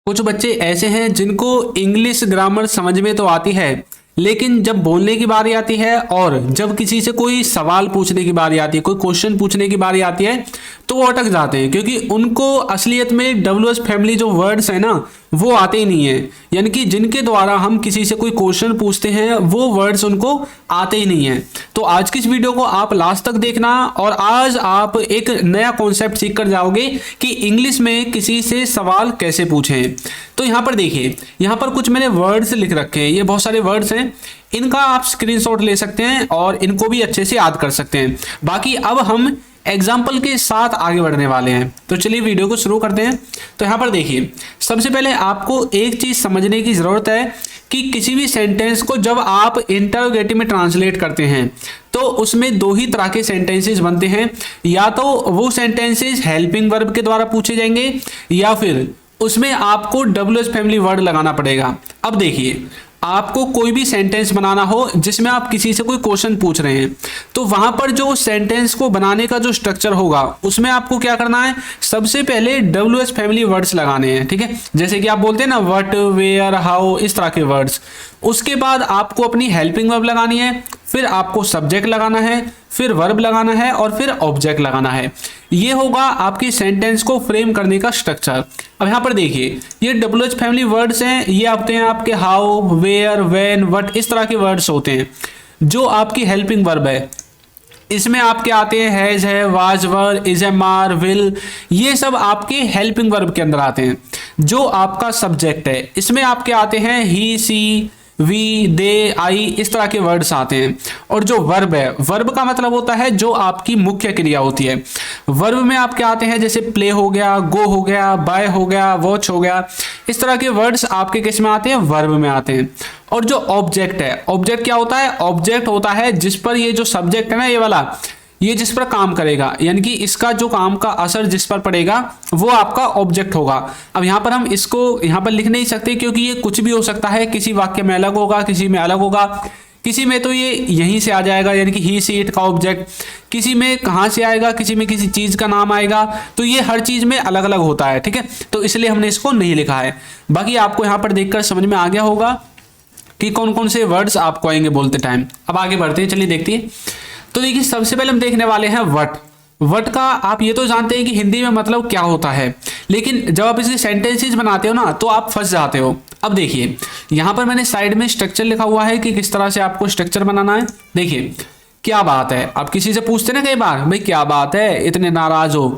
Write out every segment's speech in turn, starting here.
कुछ बच्चे ऐसे हैं जिनको इंग्लिश ग्रामर समझ में तो आती है, लेकिन जब बोलने की बारी आती है और जब किसी से कोई सवाल पूछने की बारी आती है, कोई क्वेश्चन पूछने की बारी आती है, तो वो अटक जाते हैं, क्योंकि उनको असलियत में WH फैमिली जो वर्ड्स है ना वो आते ही नहीं है। यानी कि जिनके द्वारा हम किसी से कोई क्वेश्चन पूछते हैं वो वर्ड्स उनको आते ही नहीं है। तो आज की इस वीडियो को आप लास्ट तक देखना और आज आप एक नया कॉन्सेप्ट सीख कर जाओगे कि इंग्लिश में किसी से सवाल कैसे पूछें। तो यहाँ पर देखिए, यहाँ पर कुछ मैंने वर्ड्स लिख रखे हैं, ये बहुत सारे वर्ड्स हैं, इनका आप स्क्रीनशॉट ले सकते हैं और इनको भी अच्छे से याद कर सकते हैं। बाकी अब हम एग्जाम्पल के साथ आगे बढ़ने वाले हैं, तो चलिए वीडियो को शुरू करते हैं। तो यहाँ पर देखिए, सबसे पहले आपको एक चीज समझने की जरूरत है कि किसी भी सेंटेंस को जब आप इंटरोगेटिव में ट्रांसलेट करते हैं तो उसमें दो ही तरह के सेंटेंसेस बनते हैं। या तो वो सेंटेंसेस हेल्पिंग वर्ब के द्वारा पूछे जाएंगे या फिर उसमें आपको WH फैमिली वर्ड लगाना पड़ेगा। अब देखिए, आपको कोई भी सेंटेंस बनाना हो जिसमें आप किसी से कोई क्वेश्चन पूछ रहे हैं, तो वहां पर जो सेंटेंस को बनाने का जो स्ट्रक्चर होगा उसमें आपको क्या करना है, सबसे पहले WH फैमिली वर्ड्स लगाने हैं। ठीक है, जैसे कि आप बोलते हैं ना व्हाट, वेयर, हाउ, इस तरह के वर्ड्स। उसके बाद आपको अपनी हेल्पिंग वर्ब लगानी है, फिर आपको सब्जेक्ट लगाना है, फिर वर्ब लगाना है और फिर ऑब्जेक्ट लगाना है। ये होगा आपकी सेंटेंस को फ्रेम करने का स्ट्रक्चर। अब यहाँ पर देखिए, ये WH फैमिली वर्ड्स हैं, ये आते हैं आपके हाउ, वेयर, व्हेन, व्हाट, इस तरह के वर्ड्स होते हैं। जो आपकी हेल्पिंग वर्ब है इसमें आपके आते हैं हैज है, was were, is am are, will, ये सब आपके हेल्पिंग वर्ब के अंदर आते हैं। जो आपका सब्जेक्ट है इसमें आपके आते हैं ही, सी, वी, दे, आई, इस तरह के वर्ड्स आते हैं। और जो वर्ब है, वर्ब का मतलब होता है जो आपकी मुख्य क्रिया होती है। वर्ब में आपके आते हैं जैसे प्ले हो गया, गो हो गया, बाय हो गया, वॉच हो गया, इस तरह के वर्ड्स आपके किस में आते हैं, वर्ब में आते हैं। और जो ऑब्जेक्ट है, ऑब्जेक्ट क्या होता है, ऑब्जेक्ट होता है जिस पर ये जो सब्जेक्ट है ना ये वाला, ये जिस पर काम करेगा, यानी कि इसका जो काम का असर जिस पर पड़ेगा वो आपका ऑब्जेक्ट होगा। अब यहाँ पर हम इसको यहाँ पर लिख नहीं सकते क्योंकि ये कुछ भी हो सकता है, किसी वाक्य में अलग होगा, किसी में अलग होगा, किसी में तो ये यहीं से आ जाएगा, यानी कि ही, सी, इट का ऑब्जेक्ट, किसी में कहाँ से आएगा, किसी में किसी चीज का नाम आएगा, तो ये हर चीज में अलग अलग होता है। ठीक है, तो इसलिए हमने इसको नहीं लिखा है। बाकी आपको यहाँ पर देखकर समझ में आ गया होगा कि कौन कौन से वर्ड्स आपको आएंगे बोलते टाइम। अब आगे बढ़ते हैं, चलिए देखते हैं। तो देखिए, सबसे पहले हम देखने वाले हैं व्हाट। व्हाट का आप ये तो जानते हैं कि हिंदी में मतलब क्या होता है, लेकिन जब आप इसके सेंटेंसेस बनाते हो ना तो आप फंस जाते हो। अब देखिए, यहाँ पर मैंने साइड में स्ट्रक्चर लिखा हुआ है कि किस तरह से आपको स्ट्रक्चर बनाना है। देखिए, क्या बात है, आप किसी से पूछते ना कई बार, भाई क्या बात है, इतने नाराज हो,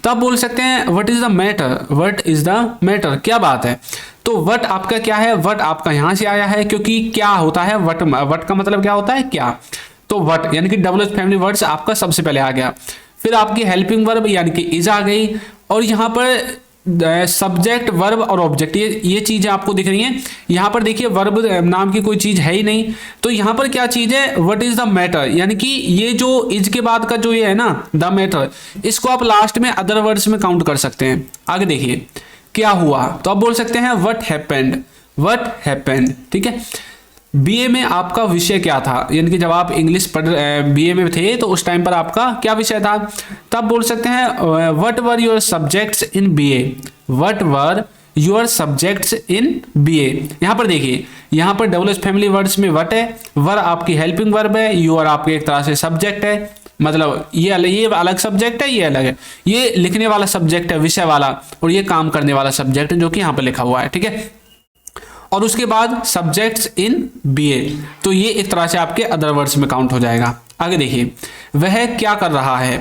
तो आप बोल सकते हैं what is the matter, what is the matter, क्या बात है। तो व्हाट आपका क्या है, व्हाट आपका यहां से आया है, क्योंकि क्या होता है व्हाट, व्हाट का मतलब क्या होता है, क्या। तो व्हाट यानी कि WH फैमिली वर्ड्स आपका सबसे पहले आ गया, फिर आपकी हेल्पिंग वर्ब यानी कि इज आ गई, और यहाँ पर सब्जेक्ट, वर्ब और ऑब्जेक्ट, ये चीजें आपको दिख रही हैं। यहाँ पर देखिए वर्ब नाम की कोई चीज है ही नहीं, तो यहाँ पर क्या चीज है, व्हाट इज द मैटर, यानी कि ये जो इज के बाद का जो ये है ना द मैटर, इसको आप लास्ट में अदर वर्ड्स में काउंट कर सकते हैं। आगे देखिए, क्या हुआ, तो आप बोल सकते हैं व्हाट हैपेंड, व्हाट हैपेंड। ठीक है, BA में आपका विषय क्या था, यानी कि जब आप इंग्लिश पढ़ BA में थे तो उस टाइम पर आपका क्या विषय था, तब बोल सकते हैं what were your subjects in BA, what were your subjects in BA। यहाँ पर देखिए, यहाँ पर WH फैमिली वर्ड्स में व्हाट है, वर आपकी हेल्पिंग वर्ब है, योर आपके एक तरह से सब्जेक्ट है, मतलब ये अलग सब्जेक्ट है, ये अलग है, ये लिखने वाला सब्जेक्ट है विषय वाला, और ये काम करने वाला सब्जेक्ट जो कि यहाँ पर लिखा हुआ है। ठीक है, और उसके बाद सब्जेक्ट्स इन BA, तो ये एक तरह से आपके अदर वर्ड्स में काउंट हो जाएगा। आगे देखिए, वह क्या कर रहा है,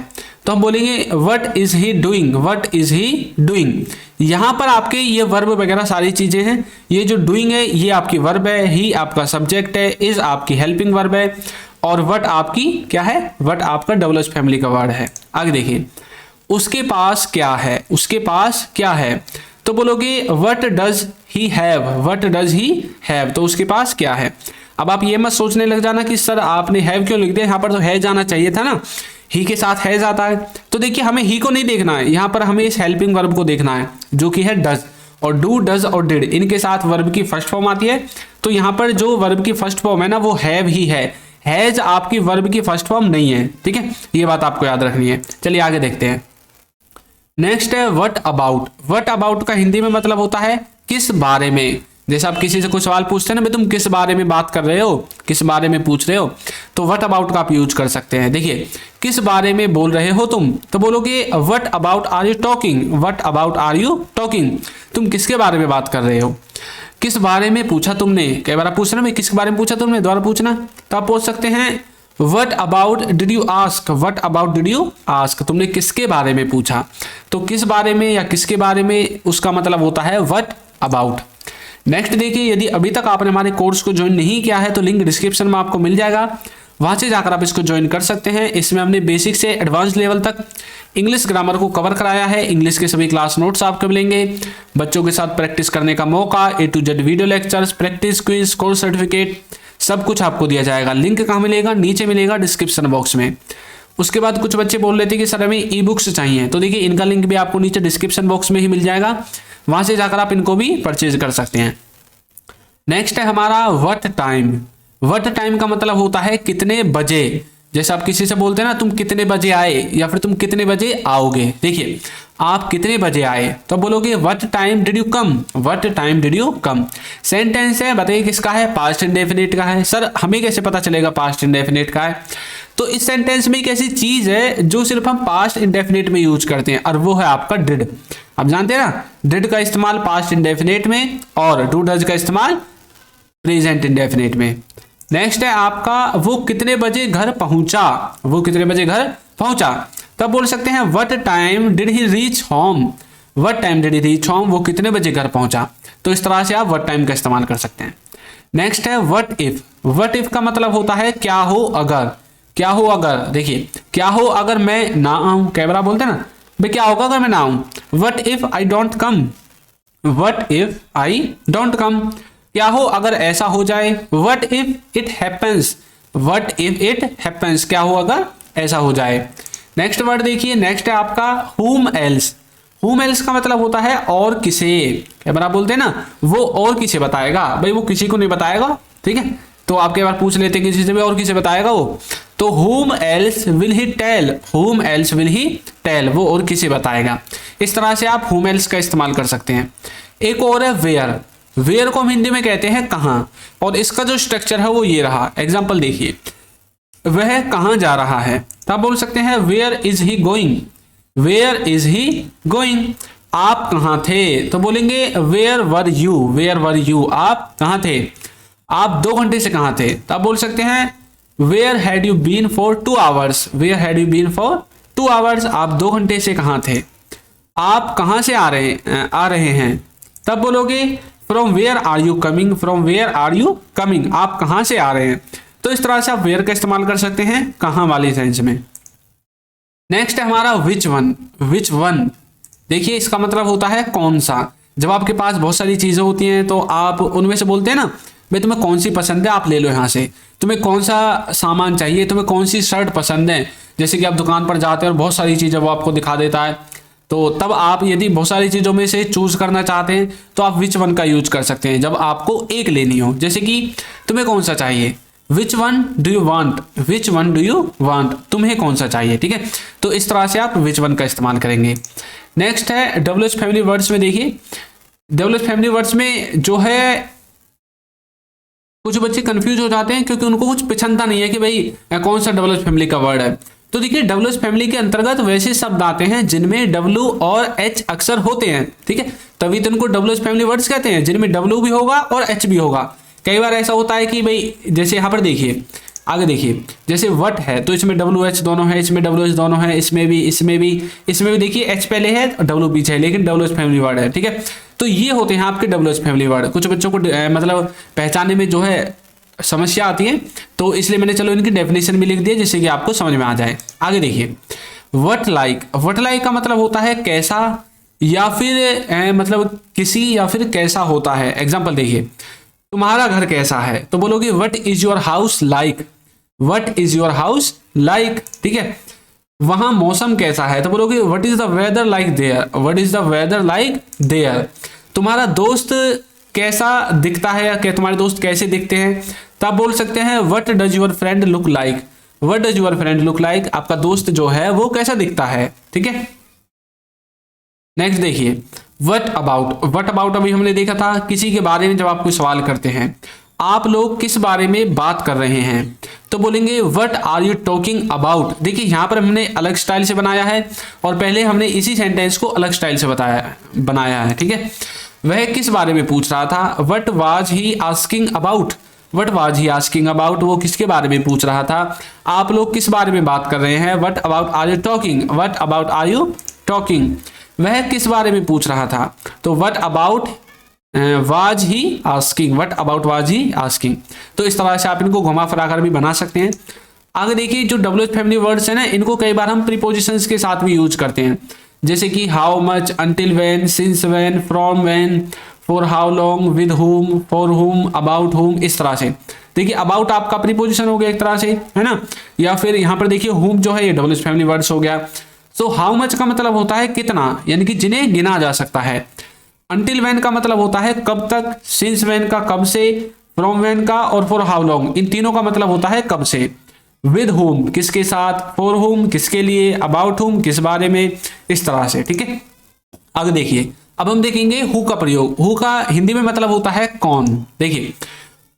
तो हम बोलेंगे what is he doing, what is he doing. यहां पर आपके ये वर्ब वगैरह सारी चीजें हैं, ये जो डूइंग है ये आपकी वर्ब है, ही आपका सब्जेक्ट है, इज आपकी हेल्पिंग वर्ब है, और व्हाट आपकी क्या है, व्हाट आपका WH फैमिली का वर्ड है। आगे देखिए, उसके पास क्या है, उसके पास क्या है, तो बोलोगे what does he have, what does he have, तो उसके पास क्या है। अब आप ये मत सोचने लग जाना कि सर आपने हैव क्यों लिख दिया, यहाँ पर तो है जाना चाहिए था ना, ही के साथ है जाता है। तो देखिए, हमें ही को नहीं देखना है, यहाँ पर हमें इस हेल्पिंग वर्ब को देखना है जो कि है डज, और डू, डज और डिड, इनके साथ वर्ब की फर्स्ट फॉर्म आती है। तो यहाँ पर जो वर्ब की फर्स्ट फॉर्म है ना वो हैव ही है, हैज आपकी वर्ब की फर्स्ट फॉर्म नहीं है। ठीक है, ये बात आपको याद रखनी है। चलिए आगे देखते हैं। नेक्स्ट है व्हाट अबाउट। व्हाट अबाउट का हिंदी में मतलब होता है किस बारे में। जैसे आप किसी से कोई सवाल पूछते हैं ना, भाई तुम किस बारे में बात कर रहे हो, किस बारे में पूछ रहे हो, तो व्हाट अबाउट का आप यूज कर सकते हैं। देखिए किस बारे में बोल रहे हो तुम, तो बोलोगे what about are you talking, what about are you talking, तुम किसके बारे में बात कर रहे हो। किस बारे में पूछा तुमने, कई बार आप पूछ रहे ना किसके बारे में पूछा तुमने, दोबारा पूछना, तो आप पूछ सकते हैं what about did you ask, what about did you ask, तुमने किसके बारे में पूछा। तो किस बारे में या किसके बारे में, उसका मतलब होता है व्हाट अबाउट। नेक्स्ट देखिए, यदि अभी तक आपने हमारे कोर्स को ज्वाइन नहीं किया है तो लिंक डिस्क्रिप्शन में आपको मिल जाएगा, वहां से जाकर आप इसको ज्वाइन कर सकते हैं। इसमें हमने बेसिक से एडवांस लेवल तक इंग्लिश ग्रामर को कवर कराया है। इंग्लिश के सभी क्लास नोट्स आपको मिलेंगे, बच्चों के साथ प्रैक्टिस करने का मौका, A to Z video lectures, practice quiz, course certificate, सब कुछ आपको दिया जाएगा। लिंक कहाँ मिलेगा, नीचे मिलेगा डिस्क्रिप्शन बॉक्स में। उसके बाद कुछ बच्चे बोल रहे थे कि सर हमें ई बुक्स चाहिए, तो देखिए इनका लिंक भी आपको नीचे डिस्क्रिप्शन बॉक्स में ही मिल जाएगा, वहां से जाकर आप इनको भी परचेज कर सकते हैं। नेक्स्ट है हमारा व्हाट टाइम। व्हाट टाइम का मतलब होता है कितने बजे। जैसे आप किसी से बोलते हैं ना तुम कितने बजे आए या फिर तुम कितने बजे आओगे, देखिए आप कितने बजे आए तो बोलोगे what time did you come, what time did you come. Sentence है, बताइए किसका है, पास्ट इंडेफिनिट का है। सर हमें कैसे पता चलेगा पास्ट इंडेफिनिट का है, तो इस सेंटेंस में एक ऐसी चीज है जो सिर्फ हम पास्ट इंडेफिनिट में यूज करते हैं, और वो है आपका डिड। आप जानते हैं ना, डिड का इस्तेमाल पास्ट इंडेफिनिट में और डू डज का इस्तेमाल प्रेजेंट इंडेफिनिट में। नेक्स्ट है आपका वो कितने बजे घर पहुंचा, वो कितने बजे घर पहुंचा, तब बोल सकते हैं what time did he reach home, what time did he reach home, वो कितने बजे घर पहुंचा। तो इस तरह से आप व्हाट टाइम का इस्तेमाल कर सकते हैं। नेक्स्ट है व्हाट इफ। व्हाट इफ का मतलब होता है क्या हो अगर, क्या हो अगर। देखिए क्या हो अगर मैं ना आऊं, कैमरा बोलते हैं ना भाई क्या होगा अगर मैं ना आऊं। What if I don't come, what if I don't come, क्या हो अगर ऐसा हो जाए। What if it happens, what if it happens, क्या हो अगर ऐसा हो जाए। नेक्स्ट वर्ड देखिए, नेक्स्ट है आपका whom else। whom else का मतलब होता है और किसे। क्या बना बोलते हैं ना वो और किसे बताएगा, भाई वो किसी को नहीं बताएगा, ठीक है। तो आप कई बार पूछ लेते हैं किसी से भी और किसे बताएगा वो, तो whom else will he tell, whom else will he tell, वो और किसे बताएगा। इस तरह से आप whom else का इस्तेमाल कर सकते हैं। एक और है where। वेयर को हम हिंदी में कहते हैं कहां, और इसका जो स्ट्रक्चर है वो ये रहा। एग्जाम्पल देखिए, वह कहां जा रहा है, तो आप बोल सकते हैं where is he going, where is he going. आप कहां थे, तो बोलेंगे where were you, where were you, आप कहां थे। आप 2 घंटे से कहां थे, तो आप बोल सकते हैं where had you been for 2 hours, where had you been for 2 hours, आप 2 घंटे से कहां थे। आप कहां से आ रहे हैं, तब बोलोगे from where are you coming, from where are you coming, आप कहां से आ रहे हैं। तो इस तरह से आप वेयर का इस्तेमाल कर सकते हैं कहां वाली सेंस में। नेक्स्ट है हमारा विच वन। विच वन, देखिए इसका मतलब होता है कौन सा। जब आपके पास बहुत सारी चीजें होती हैं तो आप उनमें से बोलते हैं ना भाई तुम्हें कौन सी पसंद है, आप ले लो यहाँ से। तुम्हें कौन सा सामान चाहिए, तुम्हें कौन सी शर्ट पसंद है। जैसे कि आप दुकान पर जाते हैं और बहुत सारी चीजें वो आपको दिखा देता है, तो तब आप यदि बहुत सारी चीज़ों में से चूज करना चाहते हैं तो आप विच वन का यूज कर सकते हैं जब आपको एक लेनी हो। जैसे कि तुम्हें कौन सा चाहिए, which one do you want, which one do you want, तुम्हें कौन सा चाहिए, ठीक है। तो इस तरह से आप विच वन का इस्तेमाल करेंगे। नेक्स्ट है डब्ल्यूएच फैमिली वर्ड्स में। देखिए डब्ल्यूएच फैमिली वर्ड्स में जो है कुछ बच्चे कंफ्यूज हो जाते हैं क्योंकि उनको कुछ पसंदता नहीं है कि भाई कौन सा डब्ल्यूएच फैमिली का वर्ड है। तो देखिए डब्ल्यूएच फैमिली के अंतर्गत वैसे शब्द आते हैं जिनमें डब्ल्यू और एच अक्सर होते हैं, ठीक है, तभी तो उनको डब्ल्यूएच फैमिली वर्ड्स कहते हैं जिनमें डब्ल्यू भी होगा और एच भी होगा। कई बार ऐसा होता है कि भाई जैसे यहाँ पर देखिए आगे देखिए, जैसे वट है तो इसमें डब्ल्यू एच दोनों है, इसमें डब्ल्यू एच दोनों है, इसमें भी देखिए एच पहले है और डब्ल्यू पीछे है, लेकिन डब्ल्यू एच फैमिली वर्ड है, ठीक है। तो ये होते हैं आपके डब्ल्यू एच फैमिली वर्ड। कुछ बच्चों को मतलब पहचानने में जो है समस्या आती है, तो इसलिए मैंने चलो इनकी डेफिनेशन भी लिख दिया जिससे कि आपको समझ में आ जाए। आगे देखिए वट लाइक। वट लाइक का मतलब होता है कैसा या फिर मतलब किसी या फिर कैसा होता है। एग्जाम्पल देखिए तुम्हारा घर कैसा है, तो बोलोगे what is your house like, what is your house like, ठीक है। वहां मौसम कैसा है, तो बोलोगे what is the weather like there, what is the weather like there. तुम्हारा दोस्त कैसा दिखता है या तुम्हारे दोस्त कैसे दिखते हैं, तब बोल सकते हैं what does your friend look like, what does your friend look like, आपका दोस्त जो है वो कैसा दिखता है, ठीक है। नेक्स्ट देखिए व्हाट अबाउट अभी हमने देखा था, किसी के बारे में जब आप कोई सवाल करते हैं, आप लोग किस बारे में बात कर रहे हैं, तो बोलेंगे what are you talking about. देखिए यहाँ पर हमने अलग स्टाइल से बनाया है और पहले हमने इसी सेंटेंस को अलग स्टाइल से बनाया है, ठीक है। वह किस बारे में पूछ रहा था, what was he asking about, what was he asking about, वो किसके बारे में पूछ रहा था। आप लोग किस बारे में बात कर रहे हैं, what about are you talking, what about are you talking. वह किस बारे में पूछ रहा था, तो what about was he asking, what about was he asking. तो इस तरह से आप इनको घुमा फिरा कर भी बना सकते हैं। आगे देखिए, जो WH फैमिली वर्ड्स है ना, इनको कई बार हम प्रीपोजिशंस के साथ भी यूज करते हैं, जैसे कि how much, until when, since when, from when, for how long, with whom, for हुम, अबाउट हुम, इस तरह से। देखिए अबाउट आपका प्रीपोजिशन हो गया एक तरह से, है ना। या फिर यहाँ पर देखिए हुम जो है ये WH फैमिली वर्ड्स हो गया। सो हाउ मच का मतलब होता है कितना, यानी कि जिन्हें गिना जा सकता है। अंटिल व्हेन का मतलब होता है कब तक, सिंस व्हेन का कब से, फ्रॉम व्हेन का, और फॉर हाउ लॉन्ग, इन तीनों का मतलब होता है कब से। विद होम किसके साथ, फॉर होम किसके लिए, अबाउट होम किस बारे में, इस तरह से, ठीक है। आगे देखिए, अब हम देखेंगे हु का प्रयोग। हु का हिंदी में मतलब होता है कौन। देखिए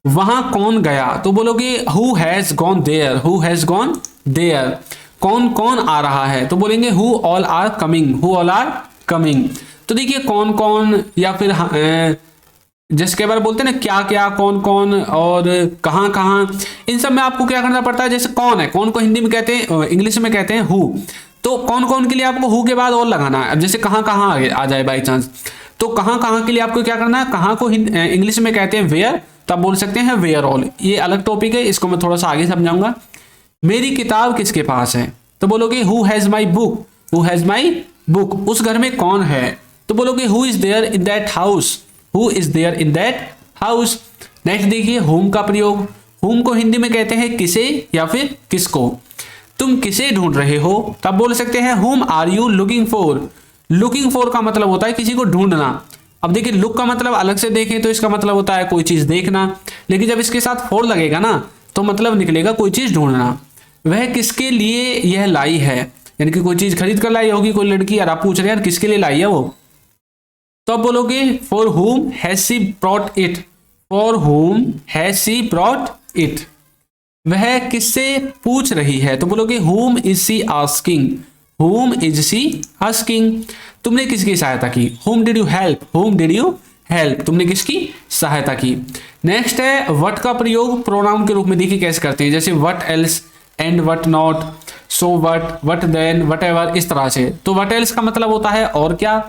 वहां कौन गया, तो बोलोगे who has gone there, who has gone there. कौन कौन आ रहा है, तो बोलेंगे who all are coming, who all are coming. तो देखिए कौन कौन या फिर जैसे कई बार बोलते हैं ना क्या क्या, कौन कौन और कहाँ कहाँ, इन सब में आपको क्या करना पड़ता है। जैसे कौन है, कौन को हिंदी में कहते हैं, इंग्लिश में कहते हैं हु, तो कौन कौन के लिए आपको हु के बाद और लगाना है। अब जैसे कहाँ कहाँ आ जाए बाई चांस, तो कहाँ कहाँ के लिए आपको क्या करना है, कहाँ को इंग्लिश में कहते हैं वेयर, तो आप बोल सकते हैं वेयर ऑल। ये अलग टॉपिक है, इसको मैं थोड़ा सा आगे समझाऊंगा। मेरी किताब किसके पास है, तो बोलोगे who has my book, who has my book. उस घर में कौन है, तो बोलोगे who is there in that house, who is there in that house. Next देखिए होम का प्रयोग। होम को हिंदी में कहते हैं किसे या फिर किसको। तुम किसे ढूंढ रहे हो, तब बोल सकते हैं whom are you looking for. Looking for का मतलब होता है किसी को ढूंढना। अब देखिए लुक का मतलब अलग से देखें तो इसका मतलब होता है कोई चीज देखना, लेकिन जब इसके साथ फॉर लगेगा ना तो मतलब निकलेगा कोई चीज ढूंढना। वह किसके लिए यह लाई है, यानी कि कोई चीज खरीद कर लाई होगी कोई लड़की, और आप पूछ रहे हैं यार किसके लिए लाई है वो, तो आप बोलोगे फॉर हुम has she brought it, for हुम हैज शी ब्रॉट इट। वह किससे पूछ रही है, तो बोलोगे हुम इज शी आस्किंग, हुम इज शी आस्किंग। तुमने किसकी सहायता की, हुम डिड यू हेल्प, हुम डिड यू हेल्प, तुमने किसकी सहायता की। नेक्स्ट है व्हाट का प्रयोग प्रोनाउन के रूप में। देखिए कैसे करते हैं, जैसे what else, and what not, so what then, whatever, इस तरह से। तो व्हाट एल्स का मतलब होता है और क्या,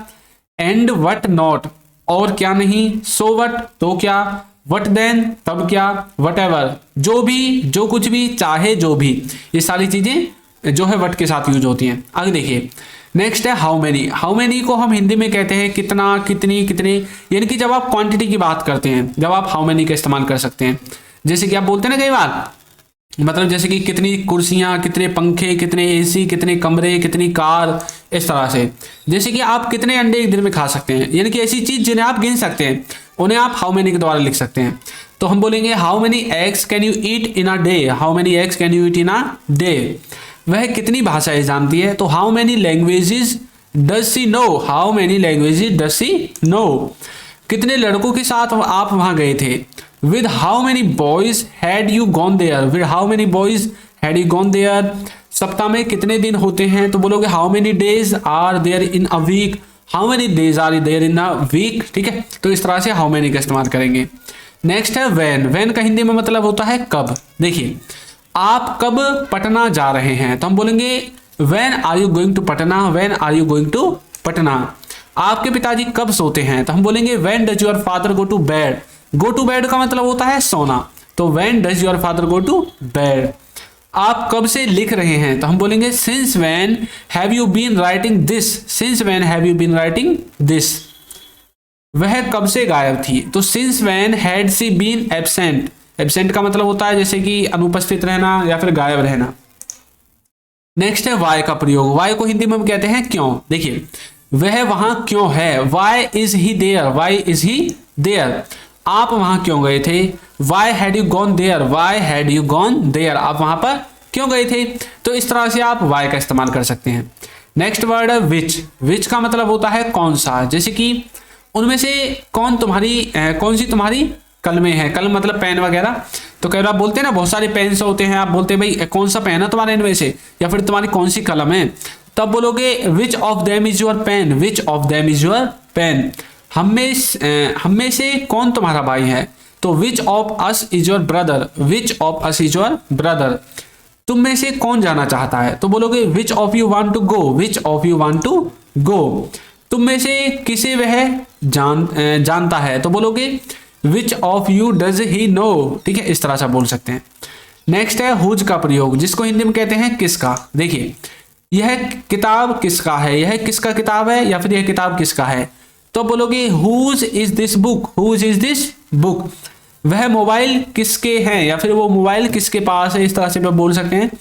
एंड व्हाट नॉट और क्या नहीं, सो व्हाट तो क्या, व्हाट देन तब क्या, व्हाट एवर जो भी, जो कुछ भी, चाहे जो भी, ये सारी चीजें जो है व्हाट के साथ यूज होती हैं। आगे देखिए नेक्स्ट है हाउ मेनी। हाउ मेनी को हम हिंदी में कहते हैं कितना, कितनी, कितने, यानी कि जब आप क्वांटिटी की बात करते हैं जब आप हाउ मेनी का इस्तेमाल कर सकते हैं। जैसे कि आप बोलते हैं ना कई बार, मतलब जैसे कि कितनी कुर्सियां, कितने पंखे, कितने एसी, कितने कमरे, कितनी कार, इस तरह से। जैसे कि आप कितने अंडे एक दिन में खा सकते हैं, यानी कि ऐसी चीज जिन्हें आप गिन सकते हैं उन्हें आप हाउ मेनी के द्वारा लिख सकते हैं। तो हम बोलेंगे how many eggs can you eat in a day, how many eggs can you eat in a day. वह कितनी भाषाएं जानती है, तो how many languages does she know, how many languages does she know. कितने लड़कों के साथ आप वहां गए थे, with how many boys had you gone there, with how many boys had you gone there. सप्ताह में कितने दिन होते हैं, तो बोलोगे how many days are there in a week, how many days are there in a week, ठीक है। तो इस तरह से हाउ मेनी का इस्तेमाल करेंगे। नेक्स्ट है व्हेन। व्हेन का हिंदी में मतलब होता है कब। देखिए आप कब पटना जा रहे हैं, तो हम बोलेंगे when are you going to Patna, when are you going to Patna. आपके पिताजी कब सोते हैं, तो हम बोलेंगे when does your father go to bed. Go to bed का मतलब होता है सोना, तो when does your father go to bed. आप कब से लिख रहे हैं, तो हम बोलेंगे since when have you been writing this, since when have you been writing this. वह कब से गायब थी, तो since when had she been absent. Absent का मतलब होता है जैसे कि अनुपस्थित रहना या फिर गायब रहना। नेक्स्ट है वाई का प्रयोग। वाई को हिंदी में हम कहते हैं क्यों। देखिए वह वहां क्यों है, why is he there, why is he there. आप वहां क्यों गए थे, why had you gone there, why had you gone there. आप वहां पर क्यों गए थे। तो इस तरह से आप वाई का इस्तेमाल कर सकते हैं। नेक्स्ट वर्ड है विच। विच का मतलब होता है कौन सा, जैसे कि उनमें से कौन सी तुम्हारी कलमें हैं। कलम मतलब पेन वगैरह। तो कई बार बोलते हैं ना बहुत सारे पेन्स होते हैं, आप बोलते हैं भाई कौन सा पेन है तुम्हारे इनमें से, या फिर तुम्हारी कौन सी कलम है, तब बोलोगे which of them is your pen, which of them is your pen. हम में से कौन तुम्हारा भाई है, तो which of us is your brother, which of us is your brother. तुम में से कौन जाना चाहता है, तो बोलोगे which of you want to go, which of you want to go. तुम में से किसे वह जानता है, तो बोलोगे which of you does he no. ठीक है, इस तरह से बोल सकते हैं। नेक्स्ट है हुज का प्रयोग, जिसको हिंदी में कहते हैं किसका। देखिए यह किताब किसका है, यह किसका किताब है, या फिर यह किताब किसका है, तो बोलोगे whose is this book, whose is this book. वह मोबाइल किसके हैं, या फिर वो मोबाइल किसके पास है, इस तरह से बोल सकते हैं।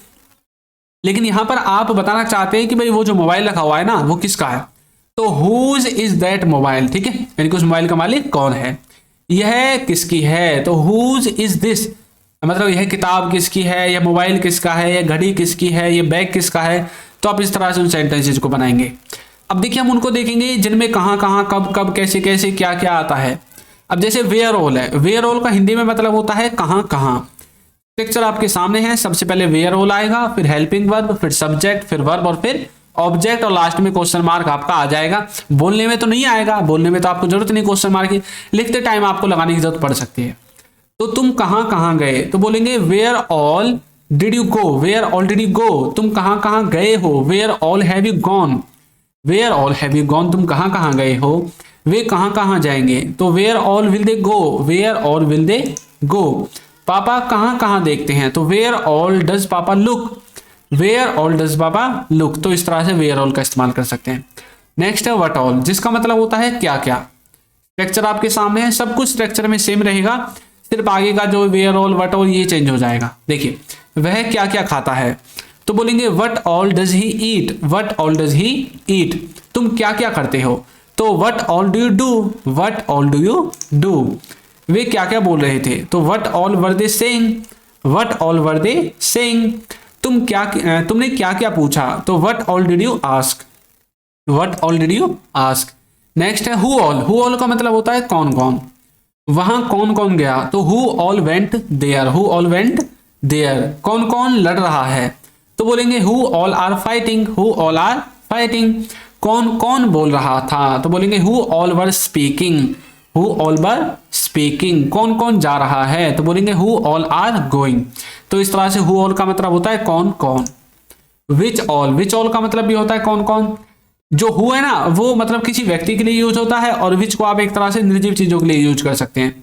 लेकिन यहां पर आप बताना चाहते हैं कि भाई वो जो मोबाइल रखा हुआ है ना वो किसका है, तो हुज इज दैट मोबाइल। ठीक है, यानी कि उस मोबाइल का मालिक कौन है। यह किसकी है, तो हुज इज दिस, मतलब यह किताब किसकी है, यह मोबाइल किसका है, यह घड़ी किसकी है, यह बैग किसका है। तो आप इस तरह से उन सेंटेंसेस को बनाएंगे। अब देखिए हम उनको देखेंगे जिनमें कहाँ कहाँ कब कब कैसे कैसे क्या क्या आता है। अब जैसे वेयर ऑल है, वेयर ऑल का हिंदी में मतलब होता है कहाँ कहाँ। स्ट्रक्चर आपके सामने है, सबसे पहले वेयर ऑल आएगा, फिर हेल्पिंग वर्ब, फिर सब्जेक्ट, फिर वर्ब और फिर ऑब्जेक्ट, और लास्ट में क्वेश्चन मार्क आपका आ जाएगा। बोलने में तो नहीं आएगा, बोलने में तो आपको जरूरत नहीं क्वेश्चन मार्क की, लिखते टाइम आपको लगाने की जरूरत पड़ सकती है। तो तुम कहाँ कहाँ गए, तो बोलेंगे where all did you go, where all did you go. तुम कहाँ कहाँ गए हो, where all have you gone, where all have you gone. तुम कहाँ कहाँ गए हो, वे कहाँ कहाँ जाएंगे, तो where all will they go, where all will they go. पापा कहाँ कहाँ देखते हैं, तो where all does papa look, where all does papa look. तो इस तरह से वेयर ऑल का इस्तेमाल कर सकते हैं। नेक्स्ट है व्हाट ऑल, जिसका मतलब होता है क्या क्या। स्ट्रक्चर आपके सामने है, सब कुछ स्ट्रक्चर में सेम रहेगा, सिर्फ आगे का जो वेयर ऑल व्हाट ऑल ये चेंज हो जाएगा। देखिए वह क्या क्या खाता है, तो बोलेंगे what all does he eat, what all does he eat. तुम क्या क्या करते हो, तो what all do you do, what all do you do. वे क्या क्या बोल रहे थे, तो what all were they saying, what all were they saying. तुमने क्या क्या पूछा, तो what all did you ask, what all did you ask. Next है हु ऑल, हु ऑल का मतलब होता है कौन कौन, वहां कौन कौन गया, तो who all went there, who all went there. कौन कौन लड़ रहा है, तो बोलेंगे who all are fighting, who all are fighting. कौन कौन बोल रहा था, तो बोलेंगे who all were speaking, who all were speaking. कौन कौन जा रहा है, तो बोलेंगे हु ऑल आर गोइंग। तो इस तरह से हु ऑल का मतलब होता है कौन कौन। विच ऑल, विच ऑल का मतलब भी होता है कौन कौन। जो हु है ना वो मतलब किसी व्यक्ति के लिए यूज होता है, और विच को आप एक तरह से निर्जीव चीजों के लिए यूज कर सकते हैं।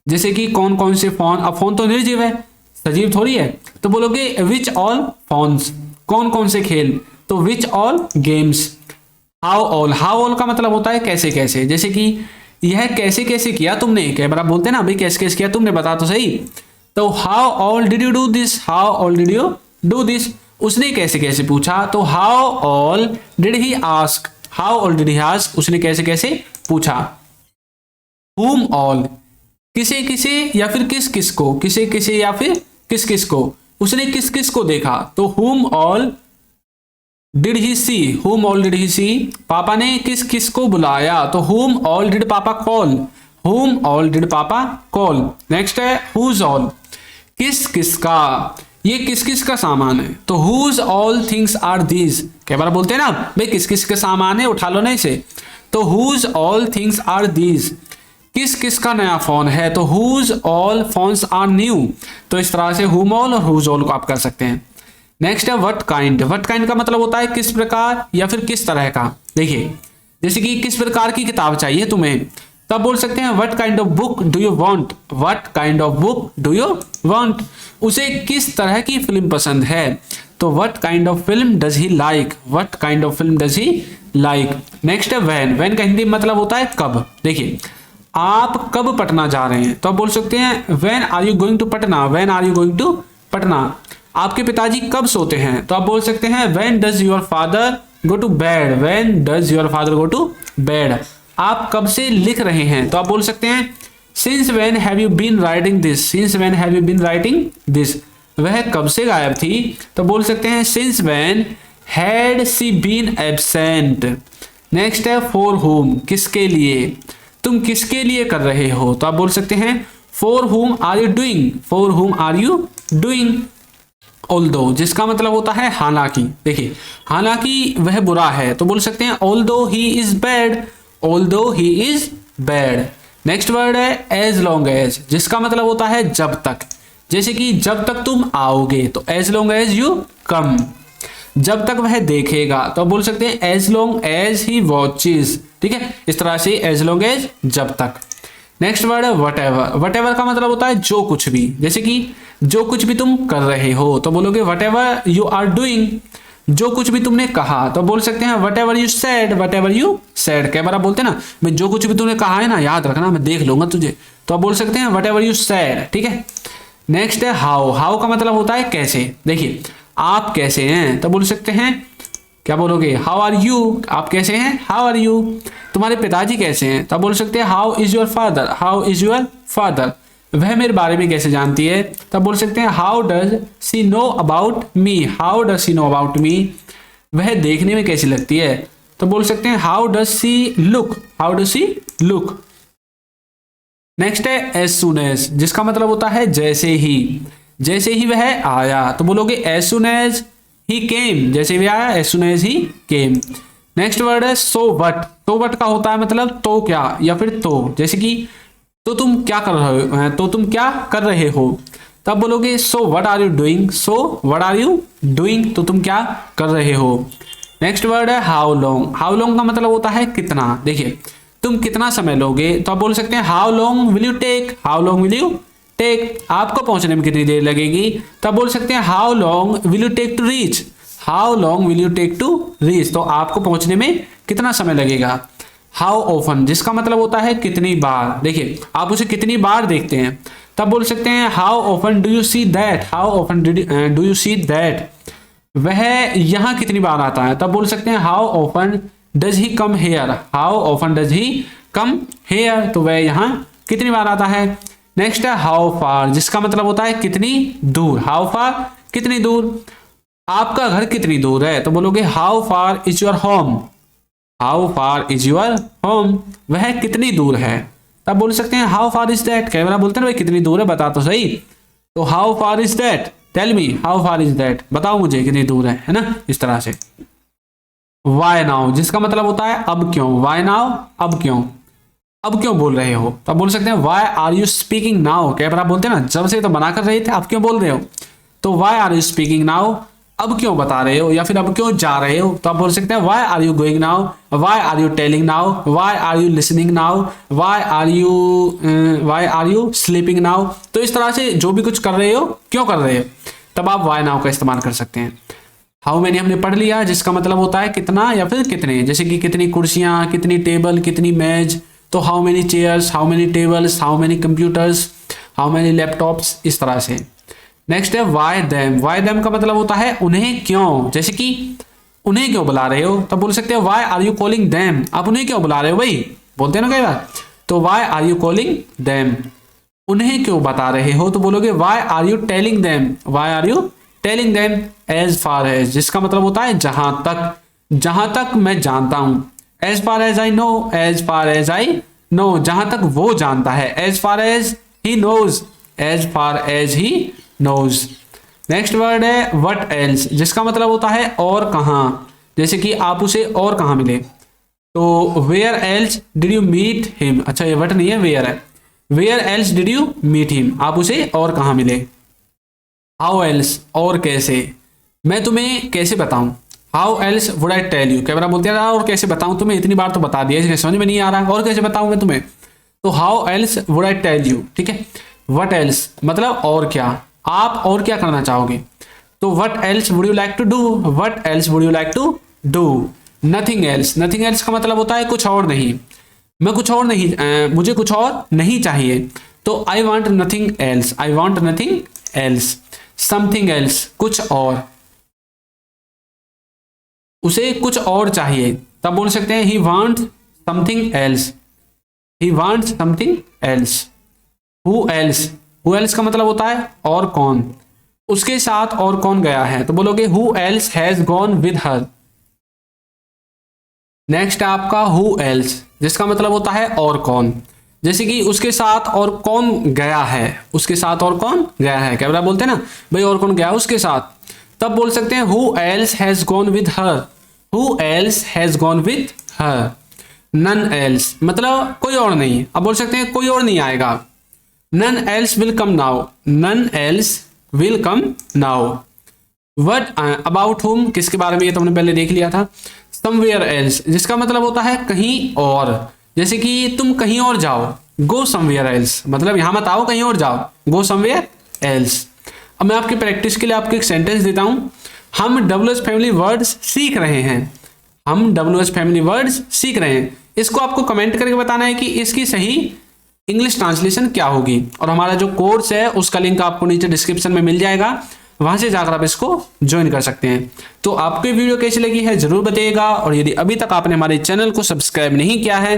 जैसे कि कौन कौन से फोन, अब फोन तो निर्जीव है, सजीव थोड़ी है, तो बोलोगे विच ऑल फोन्स। कौन कौन से खेल, तो which all games. How all, how all का मतलब होता है कैसे कैसे। जैसे कि यह कैसे कैसे किया तुमने, कई बार आप बोलते हैं ना भाई कैसे कैसे किया तुमने, बता तो सही। तो how all did you do this, how all did you do this. उसने कैसे कैसे पूछा, तो how all did he ask, how all did he ask. उसने कैसे कैसे पूछा। whom ऑल, किसे किसे या फिर किस किस को, किसे किसे या फिर किस किस को। उसने किस किस को देखा, तो whom all did he see, whom all did he see. पापा ने किस किस को बुलाया, तो whom all did papa call, whom all did papa call. Next है whose ऑल, किस किस का, ये किस किस का सामान है, तो whose all things are these। कई बार बोलते हैं ना भाई किस किस का सामान है, उठा लो ना इसे, तो whose all things are these। किस किस का नया फोन है, तो whose all phones are new। तो इस तरह से whom all और whose all को आप कर सकते हैं। नेक्स्ट है what kind, what kind का मतलब होता है किस प्रकार या फिर किस तरह का। देखिए जैसे कि किस प्रकार की किताब चाहिए तुम्हें, तब बोल सकते हैं what kind of book do you want, what kind of book do you want। उसे किस तरह की फिल्म पसंद है, तो what kind of film does he like, what kind of film does he like। Next है when, when का हिंदी मतलब होता है कब। देखिए आप कब पटना जा रहे हैं, तो आप बोल सकते हैं when are you going to Patna, when are you going to Patna. आपके पिताजी कब सोते हैं, तो आप बोल सकते हैं when does your father go to bed, when does your father go to bed। आप कब से लिख रहे हैं, तो आप बोल सकते हैं since when have you been writing this, since when have you been writing this। वह कब से गायब थी, तो बोल सकते हैं since when had she been absent. Next है फॉर होम, किसके लिए, तुम किसके लिए कर रहे हो, तो आप बोल सकते हैं for whom are you doing, for whom are you doing. Although, जिसका मतलब होता है हालांकि, देखिए हालांकि वह बुरा है, तो बोल सकते हैं although he is bad, although he is bad. Next word है एज लॉन्ग एज, जिसका मतलब होता है जब तक, जैसे कि जब तक तुम आओगे, तो as long as you come. जब तक वह देखेगा, तो बोल सकते हैं as long as he watches, ठीक है, इस तरह से एज लॉन्ग एज जब तक। नेक्स्ट वर्ड है वट एवर, वट एवर का मतलब होता है जो कुछ भी, जैसे कि जो कुछ भी तुम कर रहे हो, तो बोलोगे whatever you are doing. जो कुछ भी तुमने कहा, तो बोल सकते हैं whatever you said, whatever you said. कई बार आप बोलते हैं ना, मैं जो कुछ भी तुमने कहा है ना याद रखना, मैं देख लूंगा तुझे, तो आप बोल सकते हैं वट एवर यू सेड, ठीक है। नेक्स्ट है हाउ, हाउ का मतलब होता है कैसे, देखिए आप कैसे हैं, तो बोल सकते हैं क्या बोलोगे हाउ आर यू, आप कैसे हैं, हाउ आर यू। तुम्हारे पिताजी कैसे हैं, तो बोल सकते हैं how is your father, how is your father. वह मेरे बारे में कैसे जानती है, तब बोल सकते हैं how does she know about me, how does she know about me. वह देखने में कैसी लगती है, तो बोल सकते हैं how does see look, how does see look. Next है एज सुन एज, जिसका मतलब होता है जैसे ही, जैसे ही वह आया, तो बोलोगे एज सुन एज ही केम, जैसे भी आया as soon as he came. Next word है सो वट, तो वट का होता है मतलब तो क्या या फिर तो, जैसे कि तो तुम क्या कर रहे हो, तो तुम क्या कर रहे हो, तब बोलोगे so what are you doing, so what are you doing, तो तुम क्या कर रहे हो। नेक्स्ट वर्ड है हाउ लॉन्ग, हाउ लॉन्ग का मतलब होता है कितना, देखिए तुम कितना समय लोगे, तो आप बोल सकते हैं how long will you take, how long will you take, आपको पहुंचने में कितनी देर लगेगी, तब बोल सकते हैं how long will you take to reach, how long will you take to reach, तो आपको पहुंचने में कितना समय लगेगा। हाउ ऑफन, जिसका मतलब होता है कितनी बार, देखिए आप उसे कितनी बार देखते हैं, तब बोल सकते हैं how often do you see that, how often do you see that. वह यहाँ कितनी बार आता है, तब बोल सकते हैं how often does he come here, how often does he come here, तो वह यहाँ कितनी बार आता है। नेक्स्ट है हाउ फार, जिसका मतलब होता है कितनी दूर, हाउ फार कितनी दूर। आपका घर कितनी दूर है, तो बोलोगे how far is your home, how far is your home, वह कितनी दूर है, तब बोल सकते हैं how far is that. Camera बोलते हैं भाई कितनी दूर है बता तो सही, तो how far is that, tell me how far is that, बताओ मुझे कितनी दूर है ना, इस तरह से। वाई नाउ, जिसका मतलब होता है अब क्यों, वाई नाउ अब क्यों, अब क्यों बोल रहे हो, तब बोल सकते हैं why are you speaking now. Camera बोलते हैं ना जब से तो बना कर रहे थे, अब क्यों बोल रहे हो, तो why are you speaking now, अब क्यों बता रहे हो या फिर अब क्यों जा रहे हो, तो आप बोल सकते हैं why are you going now, why are you telling now, why are you listening now, why are you sleeping now. तो इस तरह से जो भी कुछ कर रहे हो क्यों कर रहे हो, तब आप वाई नाउ का इस्तेमाल कर सकते हैं। हाउ मैनी हमने पढ़ लिया, जिसका मतलब होता है कितना या फिर कितने, जैसे कि कितनी कुर्सियां, कितनी टेबल, कितनी मेज, तो how many chairs, how many tables, how many computers, how many laptops, इस तरह से। नेक्स्ट है वाई देम, वाई देम का मतलब होता है उन्हें क्यों, जैसे कि उन्हें क्यों बुला रहे हो, तो बोल सकते हैं why are you calling them, आप उन्हें क्यों बुला रहे हो भाई, बोलते हैं ना कई बार, तो why are you calling them. उन्हें क्यों बता रहे हो, तो बोलोगे why are you telling them, why are you telling them. As far as, जिसका मतलब होता है जहां तक, जहां तक मैं जानता हूं, as far as I know, as far as I know, जहां तक वो जानता है, as far as he knows, as far as he knows. Next word है व्हाट एल्स, जिसका मतलब होता है और कहां, जैसे कि आप उसे और कहां मिले, तो where else did you meet him, अच्छा ये व्हाट नहीं है वेयर है, where else did you meet him, आप उसे और कहां मिले। हाउ एल्स, और कैसे, मैं तुम्हें कैसे बताऊं, how else would I tell you. Camera बोलते हैं और कैसे बताऊं तुम्हें, इतनी बार तो बता दिया, समझ में नहीं आ रहा और कैसे बताऊं मैं तुम्हें, तो how else would I tell you, ठीक है। व्हाट एल्स मतलब और क्या, आप और क्या करना चाहोगे, तो what else would you like to do, what else would you like to do. Nothing else, nothing else का मतलब होता है कुछ और नहीं, मैं कुछ और नहीं, मुझे कुछ और नहीं चाहिए, तो I want nothing else, I want nothing else. Something else कुछ और, उसे कुछ और चाहिए, तब बोल सकते हैं he wants something else, he wants something else. Who else, who else का मतलब होता है और कौन, उसके साथ और कौन गया है, तो बोलोगे who else has gone with her. Next आपका हु एल्स, जिसका मतलब होता है और कौन। जैसे कि उसके साथ और कौन गया है, उसके साथ और कौन गया है, क्या बोलते हैं ना भाई और कौन गया उसके साथ, तब बोल सकते हैं who else has gone with her, who else has gone with her. None else मतलब कोई और नहीं, अब बोल सकते हैं कोई और नहीं आएगा। None else will come now, none else will come now. What about whom, किसके बारे में, ये तुमने पहले देख लिया था। समवेयर एल्स, जिसका मतलब होता है कहीं और, जैसे कि तुम कहीं और जाओ, गो समवेयर एल्स, मतलब यहां मत आओ, कहीं और जाओ, गो समवेयर एल्स। अब मैं आपकी प्रैक्टिस के लिए आपको एक सेंटेंस देता हूं। हम WH फैमिली वर्ड्स सीख रहे हैं, हम WH फैमिली वर्ड्स सीख रहे हैं। इसको आपको कमेंट करके बताना है कि इसकी सही इंग्लिश ट्रांसलेशन क्या होगी। और हमारा जो कोर्स है उसका लिंक आपको नीचे डिस्क्रिप्शन में मिल जाएगा, वहां से जाकर आप इसको ज्वाइन कर सकते हैं। तो आपको ये वीडियो कैसी लगी है जरूर बताइएगा, और यदि अभी तक आपने हमारे चैनल को सब्सक्राइब नहीं किया है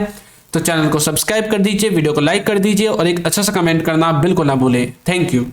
तो चैनल को सब्सक्राइब कर दीजिए, वीडियो को लाइक कर दीजिए और एक अच्छा सा कमेंट करना बिल्कुल ना भूलें। Thank you.